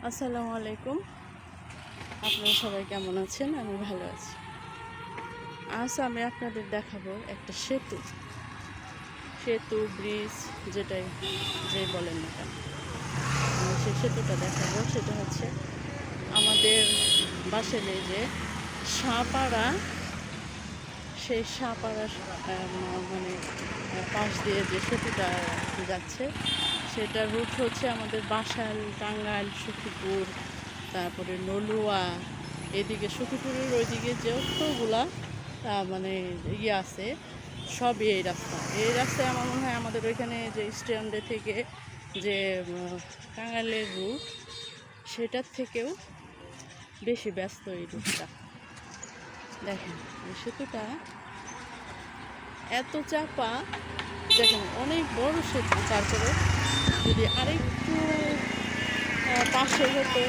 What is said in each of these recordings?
আসসালামু আলাইকুম। আপনারা সবাই কেমন আছেন? আমি ভালো আছি। আজ আমি আপনাদের দেখাবো একটা সেতু ব্রিজ যে বলেন না কেন, সেই সেতুটা দেখাবো। সেটা হচ্ছে আমাদের বাসেলে যে সাপাড়া, সেই সাপাড়া মানে পাশ দিয়ে যে সেতুটা যাচ্ছে, সেটার রুট হচ্ছে আমাদের বাসাইল, টাঙ্গাইল, সখীপুর, তারপরে নলুয়া, এদিকে সখীপুরের ওইদিকে যতগুলা মানে আছে, সবই এই রাস্তায় আমার মনে হয় আমাদের ওইখানে যে স্ট্যান্ডে থেকে যে টাঙ্গাইলের রুট, সেটার থেকেও বেশি ব্যস্ত এই রুটটা। দেখেন এই সেতুটা এত চাপা, দেখেন অনেক বড় সেতু। তারপরে যদি আরেকটু পাশে হতো,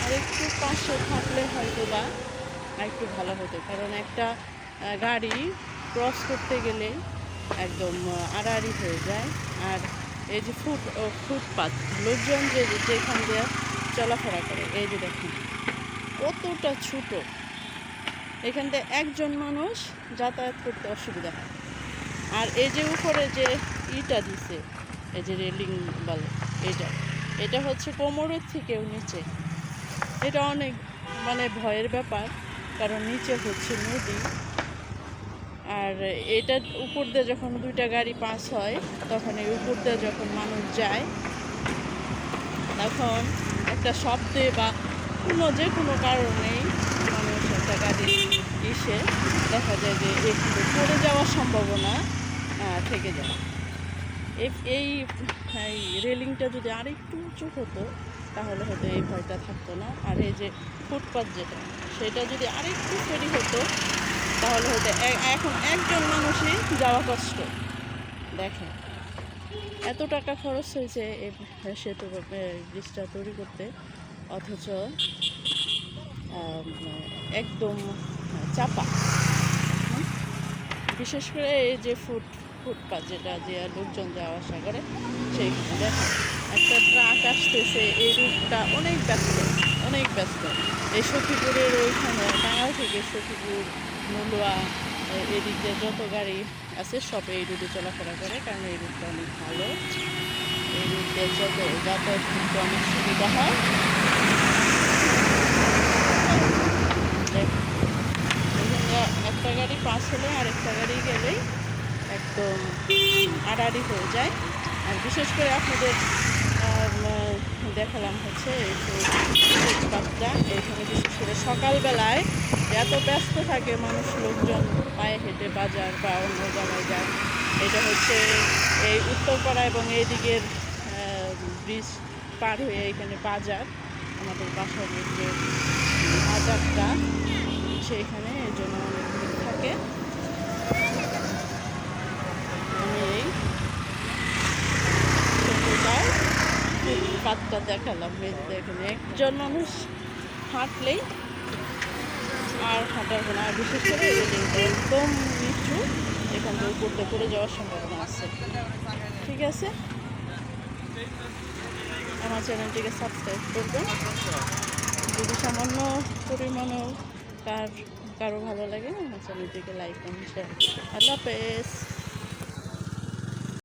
আরেকটু পাশে থাকলে হয়তো বা আরেকটু ভালো হতো, কারণ একটা গাড়ি ক্রস করতে গেলে একদম আড়াআড়ি হয়ে যায়। আর এই যে ফুটপাত, লোকজন যেখান দিয়ে চলাফেরা করে, এই যে দেখুন কতটা ছোটো, এখান থেকে একজন মানুষ যাতায়াত করতে অসুবিধা হয়। আর এই যে উপরে যে ইটা দিছে, এই যে রেলিং বলে, এটা হচ্ছে কোমরের থেকেও নিচে। এটা অনেক মানে ভয়ের ব্যাপার, কারণ নিচে হচ্ছে নদী। আর এটার উপর দিয়ে যখন দুইটা গাড়ি পাস হয়, তখন এই উপর দিয়ে যখন মানুষ যায়, তখন একটা শব্দে বা যে কোনো কারণেই মানুষ একটা গাড়ি দেখা যায় যে একটু পড়ে যাওয়ার সম্ভাবনা থেকে যায়। এই রেলিংটা যদি আরেকটু উঁচু হতো, তাহলে হয়তো এই ভয়টা থাকতো না। আর এই যে ফুটপাত সেটা যদি আরেকটু ফেরি হতো, তাহলে হয়তো এখন একজন মানুষই যাওয়া কষ্ট। দেখেন এত টাকা খরচ হয়েছে এই সেতু ব্রিজটা তৈরি করতে, অথচ একদম চাপা। বিশেষ করে এই যে ফুটপাত যে লোকজন যাওয়া আসা করে, সেইখানে দেখেন একটা ট্রাক আসতেছে। এই রুটটা অনেক ব্যস্ত। এই সখীপুরের ওইখানে টাঙ্গাইল থেকে সখীপুর, নলুয়া, এদিকে যত গাড়ি আছে সব এই রুটে চলাফেরা করে, কারণ এই রুটটা অনেক ভালো। এই রুটে যত যাতায়াত করতে অনেক সুবিধা হয়। একটা গাড়ি পাস হলে আরেকটা গাড়ি গেলেই একদম আড়াআড়ি হয়ে যায়। আর বিশেষ করে আপনাদের দেখালাম হচ্ছে এই ফুটপাতটা। এইখানে বিশেষ করে সকালবেলায় এত ব্যস্ত থাকে মানুষ, লোকজন পায়ে হেঁটে বাজার বা অন্য জায়গায় যায়। এটা হচ্ছে এই উত্তরপাড়া এবং এইদিকের ব্রিজ পার হয়ে এইখানে বাজার, আমাদের বাসার যে বাজারটা, সেইখানে এই জন্য অনেক ভিড় থাকে। আমি এই ফুটপাতটা দেখালাম। এখানে একজন মানুষ হাঁটলেই আর হাঁটার না। আর বিশেষ করে রেলিংটা একদম নিচু, এখান থেকে উপরতে পড়ে যাওয়ার সম্ভাবনা আছে। ঠিক আছে, আমার চ্যানেলটিকে সাবস্ক্রাইব করবেন। যদি সামান্য পরিমাণেও কারো ভালো লাগে, আমার চ্যানেলটিকে লাইক কমেন্ট শেয়ার করবেন। আল্লাহ হাফেজ।